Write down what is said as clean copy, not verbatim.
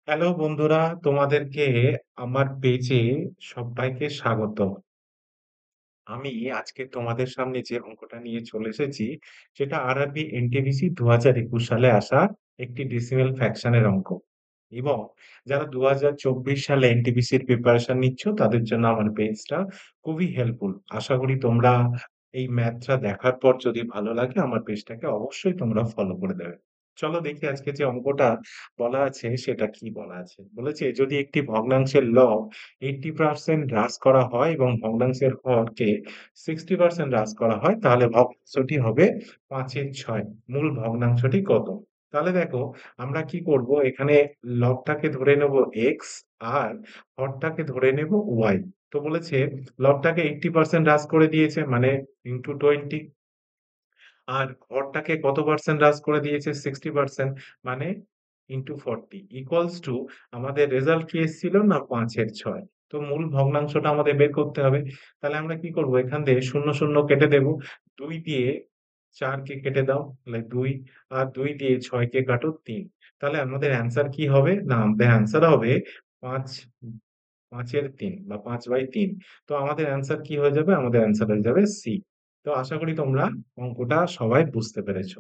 Hello বন্ধুরা, তোমাদেরকে আমার পেজে সবাইকে স্বাগত। আমি আজকে তোমাদের সামনে যে অঙ্কটা নিয়ে চলে এসেছি, সেটা আরআরবি এনটিপিসি ২০২১ সালে আসা একটি ডেসিমাল ফ্র্যাকশনের অঙ্ক। এবং যারা ২০২৪ সালে এনটিপিসির প্রিপারেশন নিচ্ছ, তাদের জন্য আমার পেজটা খুবই হেল্পফুল। আশা করি তোমরা এই ম্যাথটা দেখার পর যদি ভালো লাগে, আমার পেজটাকে অবশ্যই তোমরা ফলো করে দেবে। চলো দেখি আজকে যে অঙ্কটা বলা আছে সেটা কি বলা আছে। বলেছে যদি একটি ভগ্নাংশের লব 80% হ্রাস করা হয় এবং ভগ্নাংশের হরকে 60% হ্রাস করা হয়, তাহলে ভগ্নাংশটি হবে ৫/৬। মূল ভগ্নাংশটি কত? তাহলে দেখো, আমরা কি করব, এখানে লবটাকে ধরে নেব এক্স আর হরটাকে ধরে নেব ওয়াই। তো বলেছে লবটাকে 80% হ্রাস করে দিয়েছে, মানে ইনটু 20, আর হরটাকে কত পার্সেন্ট হ্রাস করে দিয়েছে, 60%, মানে ইনটু 40 ইকুয়ালস টু আমাদের রেজাল্ট কি এসেছিল না, 5/6। তো মূল ভগ্নাংশটা আমাদের বের করতে হবে। তাহলে আমরা কি করব, এখান থেকে শূন্য শূন্য কেটে দেব। 2 দিয়ে 4 কে কেটে দাও, তাহলে 2, আর 2 দিয়ে 6 কে কাটো 3। তাহলে আমাদের অ্যান্সার কি হবে না, আমাদের অ্যান্সার হবে 5, 5/3 বা 5/3। তো আমাদের অ্যান্সার কি হয়ে যাবে, আমাদের অ্যান্সার হয়ে যাবে সি। তো আশা করি তোমরা অঙ্কটা সবাই বুঝতে পেরেছো।